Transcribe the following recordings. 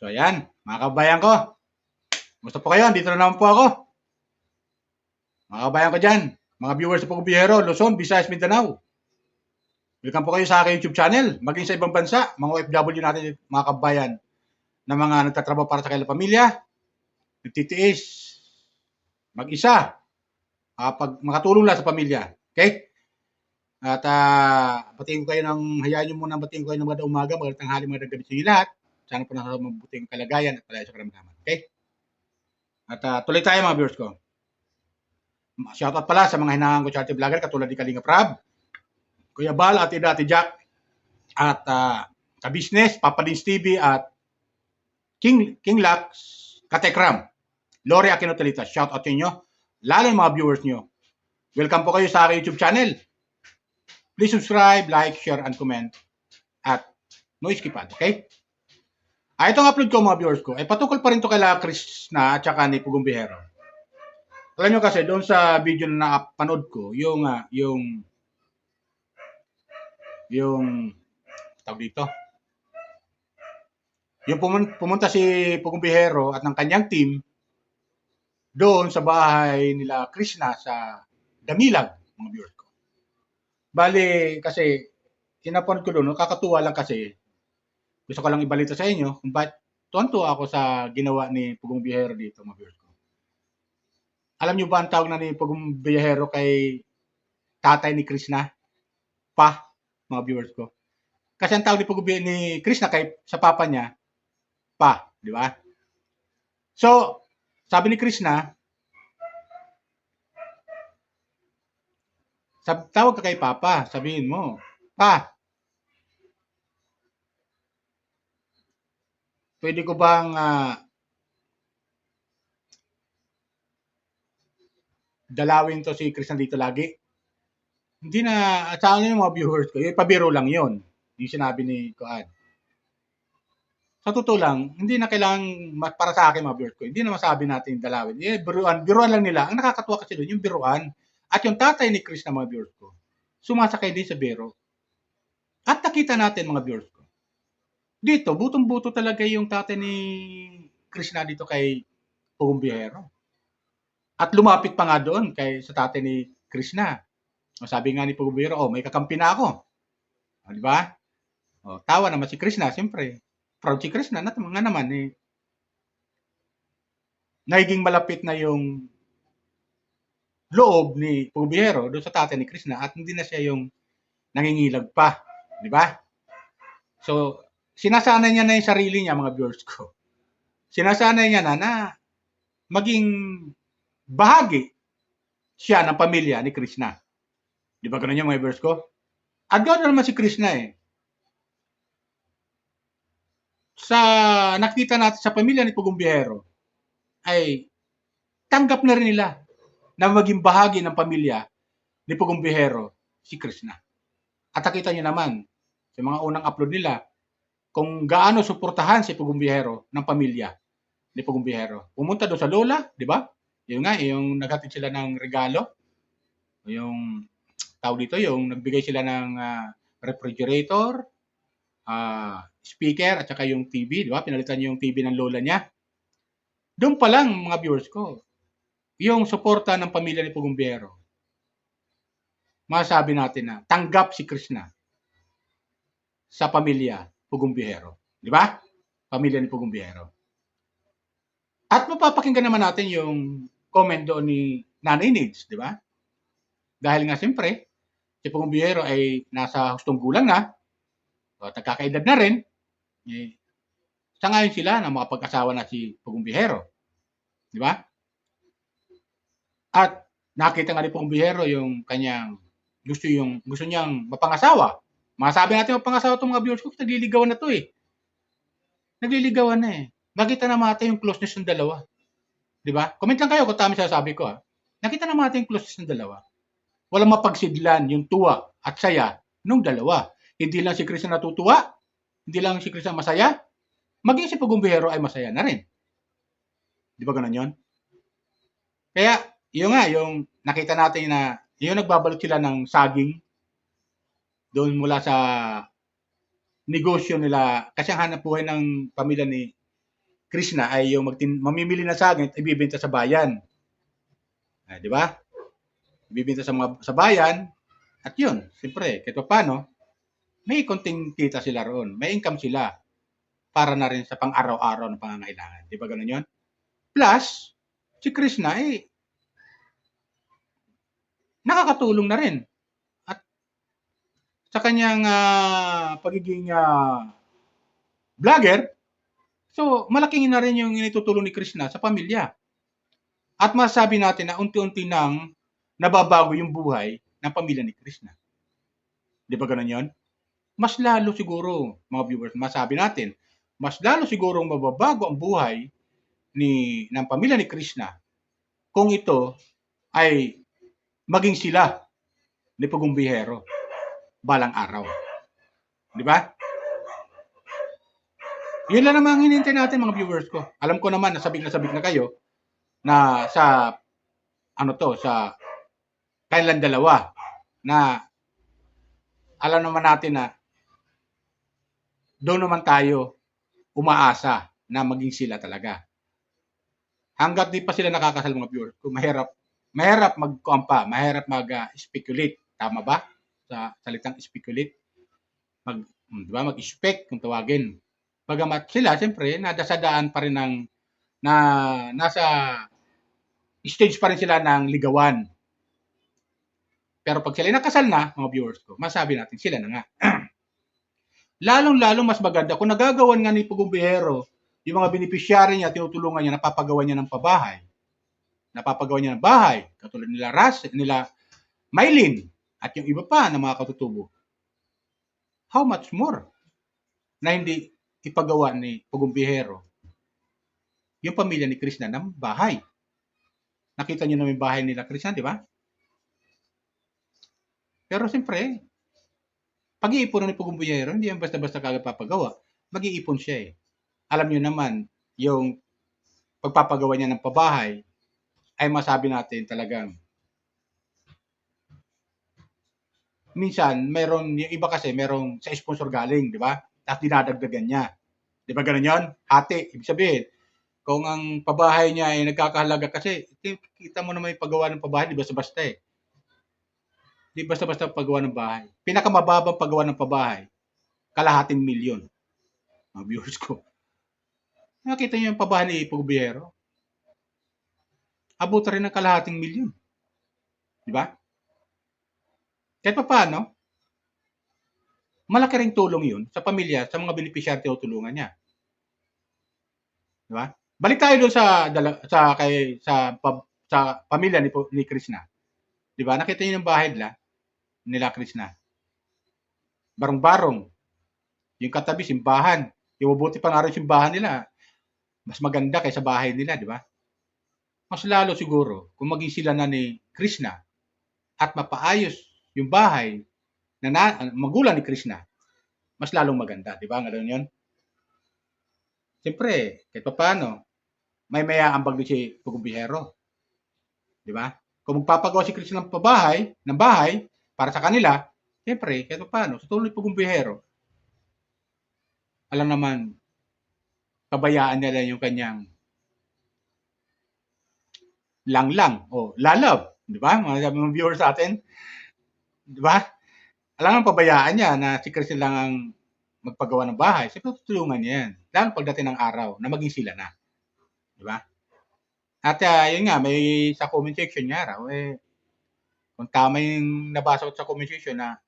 So ayan, mga kabayan ko. Gusto po kayo? Dito na naman po ako. Mga kabayan ko dyan. Mga viewers sa Pagubiyero, Luzon, Visayas, Mindanao. Welcome po kayo sa aking YouTube channel. Maging sa ibang bansa, mga OFW natin, mga kabayan, na mga nagtatrabaho para sa kanilang pamilya, nagtitiis, mag-isa, makatulong lang sa pamilya. Okay? At batiin ko kayo hayaan nyo muna batiin ko kayo ng magandang umaga, magandang tanghali, magandang gabi sa inyo lahat. Sana po nasa mabuting kalagayan at palaya sa karamdaman. Okay? At tuloy tayo mga viewers ko. Shoutout pala sa mga hinahangang ko charity vlogger katulad ni Kalinga Prab, Kuya Bal, Ate Jack, at Ka-Business, Papa Dins TV, at King Lax, Katekram, Lori Aquino Talita. Shoutout sa inyo, lalo yung mga viewers nyo. Welcome po kayo sa aking YouTube channel. Please subscribe, like, share, and comment. At no skip ad, okay? Itong upload ko mga viewers ko, ay patukol pa rin to kay Chris na at saka ni Pugong Bihero. Alam nyo kasi, doon sa video na napanood ko, yung tawag dito, yung pumunta si Pugong Bihero at ng kanyang team doon sa bahay nila Krishna sa Damilag, mga viewers ko. Bali, kasi, kinapanood ko doon, kakatuwa lang kasi, gusto ko lang ibalita sa inyo, kung ba't tuwan-tuwa ako sa ginawa ni Pugong Bihero dito, mga viewers ko. Alam nyo ba ang tawag na ni Pugong Bihero kay tatay ni Krishna? Pa, mga viewers ko. Kasi ang tawag ni Krishna sa papa niya, Pa, di ba? So, sabi ni Krishna, tawag ka kay Papa, sabihin mo, Pa, pwede ko bang dalawin to si Krishna dito lagi? Hindi na, sa ano yung mga viewers ko, yung pabiro lang yon, yung sinabi ni Kuan. Sa totoo lang, hindi na kailangan, para sa akin mga viewers ko, hindi na masabi natin dalawin. Biruan lang nila. Ang nakakatuwa kasi doon, yung biruan. At yung tatay ni Krishna mga viewers ko, sumasakay din sa biro. At nakita natin mga viewers ko, dito, butong-buto talaga yung tatay ni Krishna dito kay Pugong Bihero. At lumapit pa nga doon sa tatay ni Krishna. Sabi nga ni Pugong Bihero, may kakampi na ako. Di ba? Tawa naman si Krishna, siyempre. Proud si Krishna, nga naman nagiging malapit na yung loob ni Pugong Bihero doon sa tatay ni Krishna at hindi na siya yung nangingilag pa. Di ba? So, sinasanay niya na yung sarili niya, mga viewers ko. Sinasanay niya na maging bahagi siya ng pamilya ni Krishna. Di ba ganun yung mga viewers ko? At gano'n naman si Krishna Sa nakita natin sa pamilya ni Pugong Bihero, ay tanggap na rin nila na maging bahagi ng pamilya ni Pugong Bihero si Krishna. At nakita nyo naman sa mga unang upload nila kung gaano suportahan si Pugong Bihero ng pamilya ni Pugong Bihero. Pumunta doon sa lola, di ba? Yun nga, yung naghatid sila ng regalo. Yung tawag dito, yung nagbigay sila ng refrigerator, speaker, at saka yung TV, di ba? Pinalitan niya yung TV ng lola niya. Doon pa lang, mga viewers ko, yung suporta ng pamilya ni Pugong Bihero, masasabi natin na tanggap si Krishna sa pamilya Pugong Bihero. Di ba? Pamilya ni Pugong Bihero. At mapapakinggan naman natin yung comment doon ni Nanay Nids, di ba? Dahil nga siyempre, si Pugong Bihero ay nasa hustong gulang na, at nagkakaedad na rin, sangayon sila na makapag-asawa na si Pugong Bihero. Di ba? At nakita nga ni Pugong Bihero yung kanyang gusto niyang mapangasawa. Masabi natin mapangasawa itong mga viewers ko, nagliligawan na to Nagliligawan na Nakita na natin yung closeness ng dalawa. Di ba? Comment lang kayo kung tama sasabi ko Nakita na natin yung closeness ng dalawa. Walang mapagsidlan yung tuwa at saya nung dalawa. Hindi lang si Krishna natutuwa, hindi lang si Krishna masaya, maging si Pugong Bihero ay masaya na rin. Di ba ganun yun? Kaya, yung nakita natin na yung nagbabalot sila ng saging doon mula sa negosyo nila, kasi ang hanap buhay ng pamilya ni Krishna ay yung mamimili na saging at ibibenta sa bayan. Di ba? Ibibenta sa bayan at yun, siyempre, kahit paano, may konting kita sila roon. May income sila para na rin sa pang-araw-araw na pangangailangan. Di ba ganun yun? Plus, si Krishna nakakatulong na rin. At sa kanyang pagiging vlogger, so malaking na rin yung initutulong ni Krishna sa pamilya. At masabi natin na unti-unti nang nababago yung buhay ng pamilya ni Krishna. Di ba ganun yun? Mas lalo siguro, mga viewers, masabi natin, mas lalo siguro mababago ang buhay ng pamilya ni Krishna kung ito ay maging sila ni Pugong Biyahero balang araw. Di ba? Yun lang naman ang hinintay natin, mga viewers ko. Alam ko naman, nasabik na kayo na sa sa kailan dalawa na alam naman natin na doon naman tayo umaasa na maging sila talaga. Hanggat di pa sila nakakasal, mga viewers ko, mahirap magkuampa, mahirap mag-speculate. Tama ba? Sa salitang speculate. Di ba? Mag-expect kung tawagin. Bagamat sila, siyempre, nadasadaan pa rin nasa stage pa rin sila ng ligawan. Pero pag sila nakasal na, mga viewers ko, masabi natin sila na nga. Lalong-lalong mas maganda kung nagagawan nga ni Pugong Biyahero, yung mga beneficiary niya, tinutulungan niya, napapagawa niya ng pabahay. Napapagawa niya ng bahay. Katulad nila Mylene, at yung iba pa na mga katutubo. How much more na hindi ipagawa ni Pugong Biyahero yung pamilya ni Krishna ng bahay. Nakita niyo na yung bahay nila Krishna, di ba? Pero siyempre, pag-iipon ni Pugong Biyahero, hindi yan basta-basta kagad papagawa. Mag-iipon siya eh. Alam niyo naman, yung pagpapagawa niya ng pabahay, ay masabi natin talagang minsan, yung iba kasi, merong sa sponsor galing, di ba? Tapos dinadagdagan niya. Di ba ganun yun? Hati. Ibig sabihin, kung ang pabahay niya ay nagkakahalaga kasi, kita mo naman yung paggawa ng pabahay, di basta-basta eh. Di basta-basta paggawa ng bahay. Pinakamababang paggawa ng pabahay, kalahating milyon. Mga viewers ko. Nakita niyo yung pabahay ni Pugong Biyahero? Abot rin ng kalahating milyon. Di ba? Kahit pa paano, malaki ring tulong yun sa pamilya, sa mga beneficiary o tulungan niya. Di ba? Balik tayo doon sa pamilya ni Krishna. Di ba? Nakita niyo yung bahay nila Krishna. Barong-barong. Yung katabi, simbahan. Yung mabuti pa nga rin simbahan nila. Mas maganda kaysa bahay nila, di ba? Mas lalo siguro kung maging sila na ni Krishna at mapaayos yung bahay na magulang ni Krishna, mas lalong maganda. Di ba? Ganun yun? Siyempre, kahit pa paano, may mayaambag din si Pugong Biyahero. Di ba? Kung magpapagawa si Krishna ng bahay, para sa kanila, siyempre, kahit pa paano, sa tulong ni Pugong Biyahero, alam naman, pabayaan nila yung kanyang lang o lalaw. Di ba? Mga viewers sa atin, di ba? Alam nga pabayaan niya na si Krishna lang ang magpagawa ng bahay. Siyempre, tutulungan niya yan. Lalo pagdating ng araw na maging sila na. Di ba? At yun nga, may sa comment section niya raw, kung tama yung nabasa ko sa comment section na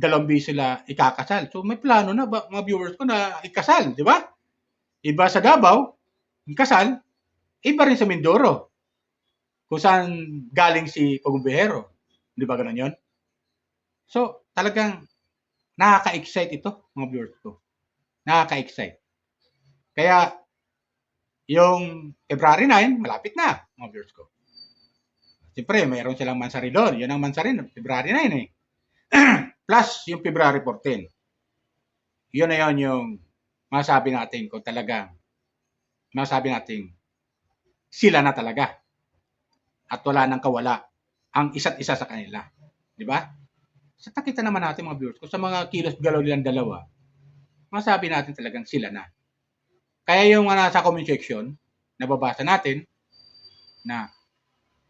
dalawang beses sila ikakasal. So, may plano na mga viewers ko na ikasal. Di ba? Iba sa Davao, yung kasal, iba rin sa Mindoro. Kung saan galing si Pugong Biyahero. Di ba ganun yun? So, talagang nakaka-excite ito, mga viewers ko. Nakaka-excite. Kaya, yung February 9, malapit na, mga viewers ko. Siyempre, mayroon silang mansari doon. Yun ang mansari, February 9 eh. Plus, yung February 14. Yun na yun yung masabi natin kung talagang masabi natin sila na talaga. At wala nang kawala ang isa't isa sa kanila. Di ba? Sa nakita naman natin mga viewers, kung sa mga kilos galaw nilang dalawa, masabi natin talagang sila na. Kaya yung nasa comment section, nababasa natin na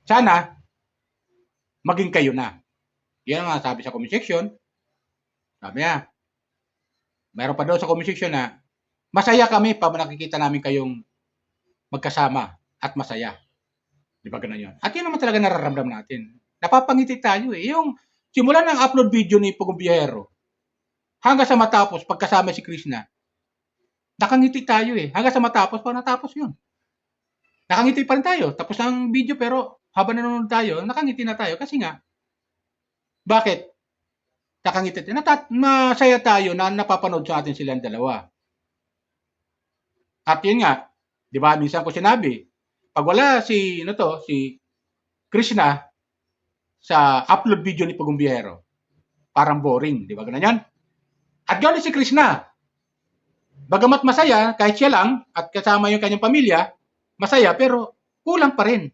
sana maging kayo na. Yan ang sabi sa comment section. Sabi niya, mayroon pa daw sa comment section na masaya kami pa nakikita namin kayong magkasama at masaya. Di ba ganun yun? At yun naman talaga nararamdaman natin. Napapangiti tayo eh. Yung simula ng upload video ni Pugong Biyahero hanggang sa matapos pagkasama si Krishna, nakangiti tayo eh. Hanggang sa matapos, pag natapos yun. Nakangiti pa rin tayo. Tapos ang video pero habang nanonood tayo, nakangiti na tayo. Kasi nga, bakit? Nakangiti tayo. Masaya tayo na napapanood sa atin silang dalawa. At yun nga, di ba, minsan ko sinabi, pag wala si Krishna sa upload video ni Pugong Biyahero, parang boring, di ba ganun yan? At gano'n si Krishna, bagamat masaya, kahit siya lang, at kasama yung kanyang pamilya, masaya, pero kulang pa rin.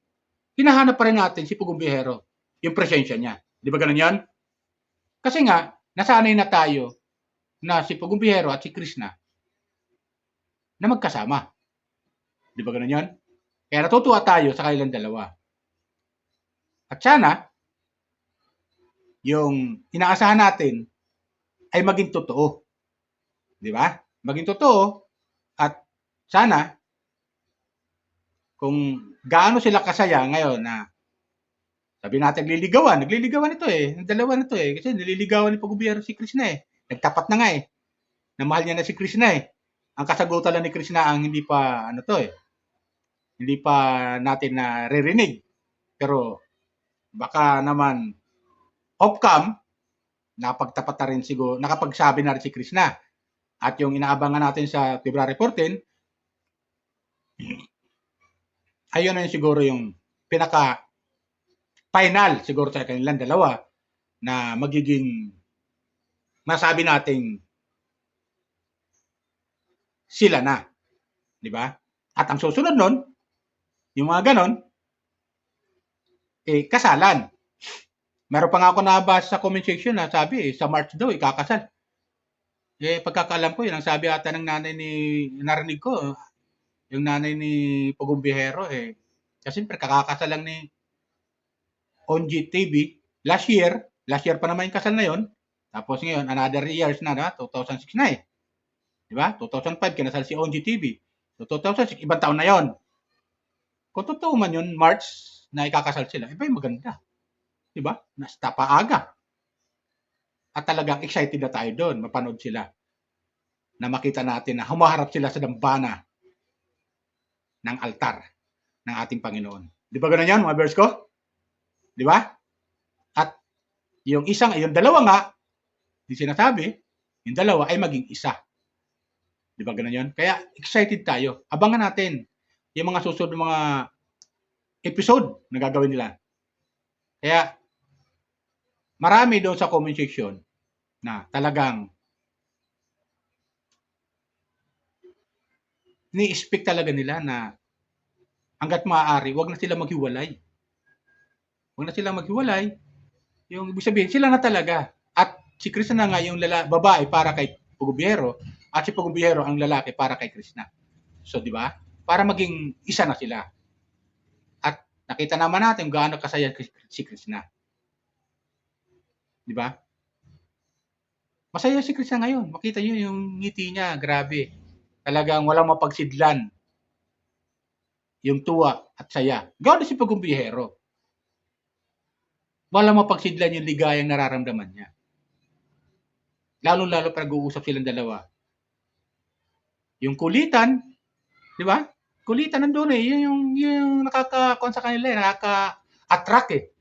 Hinahanap pa rin natin si Pugong Biyahero, yung presensya niya. Di ba ganun yan? Kasi nga, nasanay na tayo na si Pugong Biyahero at si Krishna na magkasama. Di ba ganun yan? Kaya natutuwa tayo sa kanilang dalawa. At sana, yung inaasahan natin ay maging totoo. Di ba? Maging totoo at sana kung gaano sila kasaya ngayon na sabi natin nagliligawan ito eh, ang dalawa na to eh, kasi nililigawan ni Pugong Biyahero si Krishna eh. Nagtapat na nga eh. Na mahal niya na si Krishna eh. Ang kasagutan lang ni Krishna ang hindi pa hindi pa natin naririnig. Pero baka naman off-cam, napagtapat na rin siguro, nakapagsabi na rin si Krishna. At yung inaabangan natin sa February 14, ayun na yun siguro yung pinaka-final siguro sa kanilang dalawa na magiging masabi nating sila na. Di ba? At ang susunod nun, yung mga ganon, kasalan. Meron pa nga ako nabasa sa comment section na sabi sa March daw, ikakasal. Pagkakaalam ko, yun ang sabi ata ng nanay narinig ko, yung nanay ni Pugong Biyahero kasi kakakasal lang ni Onji TV last year pa naman yung kasal na yon. Tapos ngayon, another years na, 2006 na eh. Di ba? 2005, kinasal si Onji TV. So, 2006, ibang taon na yon. Kung totoo man yun, March, na ikakasal sila, iba yung maganda. Di ba? Nasta paaga. At talagang excited na tayo doon, mapanood sila. Na makita natin na humaharap sila sa dambana ng altar ng ating Panginoon. Di ba ganun yan, mga viewers ko? Di ba? At yung dalawa nga, di sinasabi, yung dalawa ay maging isa. Di ba ganun yun? Kaya excited tayo. Abangan natin yung mga susunod ng mga episode na gagawin nila. Kaya marami doon sa comment section na talagang ni-expect talaga nila na hanggat maaari, wag na sila maghiwalay. Wag na sila maghiwalay. Yung ibig sabihin, sila na talaga. At si Krishna na nga yung babae para kay Pugong Biyahero at si Pugong Biyahero ang lalaki para kay Krishna. So, di ba? Para maging isa na sila. At nakita naman natin kung gaano kasaya si Krishna. Di ba? Masaya si Krishna ngayon. Makita niyo yung ngiti niya, grabe. Talagang walang mapagsidlan yung tuwa at saya. Gawin si Pugong Biyahero. Walang mapagsidlan yung ligayang nararamdaman niya. Lalo-lalo pag nag-uusap silang dalawa. Yung kulitan, di ba? Kulitan nandun eh. Yung nakaka-con sa kanila nakaka-attract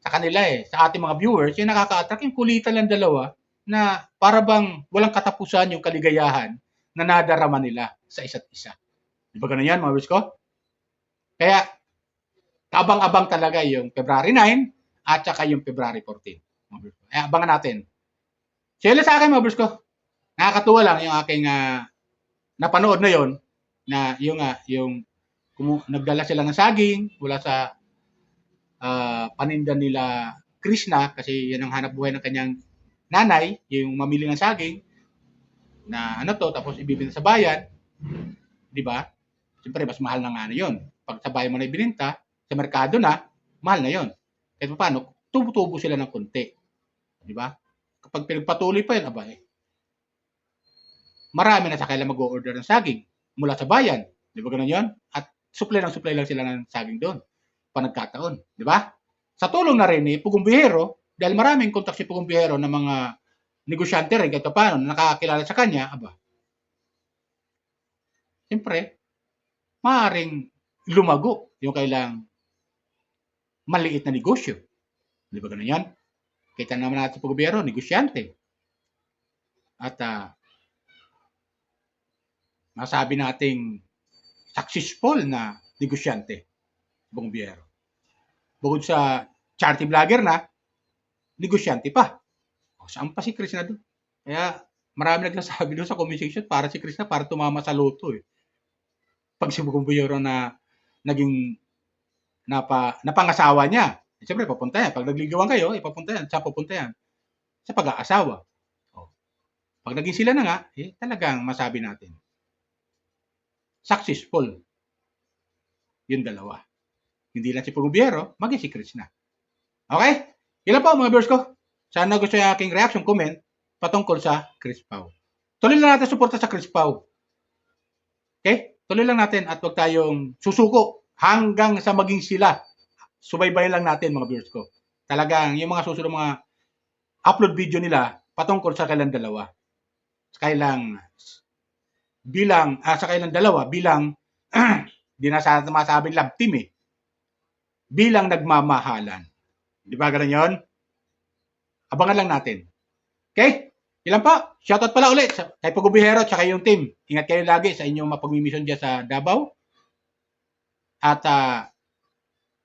sa kanila sa ating mga viewers, yung nakaka-attract yung kulitan lang dalawa na para bang walang katapusan yung kaligayahan na nadarama nila sa isa't isa. Di ba ganun yan, mga viewers ko? Kaya, kaabang-abang talaga yung February 9 at saka yung February 14. Kaya abangan natin. Share sa akin, mga viewers ko. Nakakatuwa lang yung aking napanood na yon na yung nagdala sila ng saging mula sa paninda nila Krishna kasi yan ang hanap buhay ng kanyang nanay, yung mamili ng saging na tapos ibibenta sa bayan. Di ba? Siyempre, mas mahal na nga na yun. Pag sa bayan mo na ibininta, sa merkado na, mahal na yun. Kahit paano, tubo-tubo sila ng konti. Di ba? Kapag pinagpatuloy pa yun, marami na sa kailan mag-o-order ng saging mula sa bayan. Di ba ganun yun? At supply lang sila ng saging doon. Panagkataon. Di ba? Sa tulong na rin ni Pugong Biyahero, dahil maraming kontak si Pugong Biyahero ng mga negosyante rin, kahit paano, nakakakilala sa kanya, siyempre, maaaring lumago yung kailang maliit na negosyo. Di ba ganun yan? Kita naman natin sa gobyerno, negosyante. At masabi nating successful na negosyante sa gobyerno. Bukod sa charity vlogger na, negosyante pa. O, saan pa si Chris na doon? Kaya marami nagsasabi doon sa comment section para si Chris na para tumama sa loto eh. Pag si gobyerno na naging napangasawa niya, siyempre papunta yan. Pag nagligawan kayo, papunta yan. Saan papunta yan? Sa pag-aasawa. O, pag naging sila na nga, talagang masabi natin, successful yung dalawa. Hindi lang si Pugong maging si Chris na. Okay? Ilan po mga viewers ko? Sana gusto yung aking reaction, comment patungkol sa Chris Pao. Tuloy lang natin suporta sa Chris Pao. Okay? Tuloy lang natin at huwag tayong susuko hanggang sa maging sila. Subaybayan lang natin mga viewers ko. Talagang yung mga susunod mga upload video nila patungkol sa kailang dalawa. Sa kailang dalawa bilang di na sana masabing love team eh. Bilang nagmamahalan. Di ba ganun yun? Abangan lang natin. Okay? Ilan pa? Shoutout pala ulit kay Pugong Biyahero at saka yung team. Ingat kayo lagi sa inyong mapagmimission dyan sa Davao. At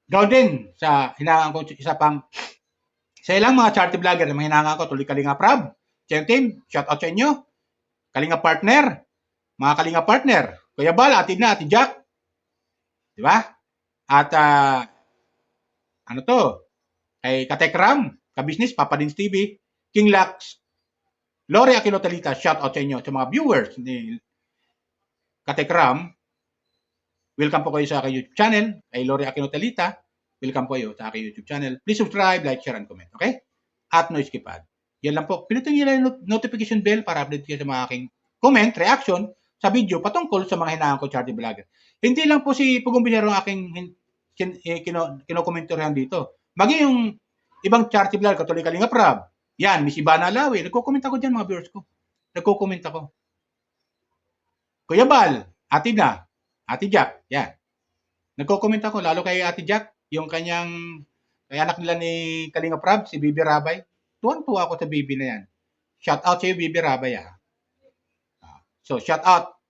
gawin din sa hinangan ko sa ilang mga charity vlogger na hinangan ko tuloy Kalinga Prab. Sa yung team, shoutout sa inyo. Kalinga Partner. Mga Kalinga Partner. Kuya Bal, Ate Jack. Di ba? At kay Katekram, Kabisnes, Papa Dins TV, King Lax, Lori Aquino Talita, shout out sa inyo, sa mga viewers ni Katekram. Welcome po kayo sa aking YouTube channel, kay Lori Aquino Talita. Welcome po kayo sa aking YouTube channel. Please subscribe, like, share, and comment. Okay? At no skip ad. Yan lang po. Pinutin niyo lang yung notification bell para update kayo sa mga aking comment, reaction sa video patungkol sa mga hinahangan ko charity vlogger. Hindi lang po si Pugong Biyahero ang aking kinokomentoryan dito. Maging yung ibang charity vlogger, katuloy Kalinga Prab. Yan, Miss Ivana Alawi. Nagko-comment ako dyan mga viewers ko. Nagko-comment ako. Kuya Bal, Ate Jack. Yan. Nagko-comment ako, lalo kay Ate Jack, yung kay anak nila ni Kalinga Prab, si Bibi Rabay. Tuwan-tuwa ako sa Bibi na yan. Shout out sa iyo, Bibi Rabay. So, shout out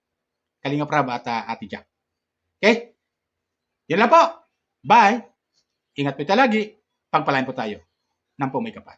Kalinga Prab at Ate Jack. Okay? Yan lang po. Bye. Ingat po tayo lagi. Pagpalain po tayo ng may kapal.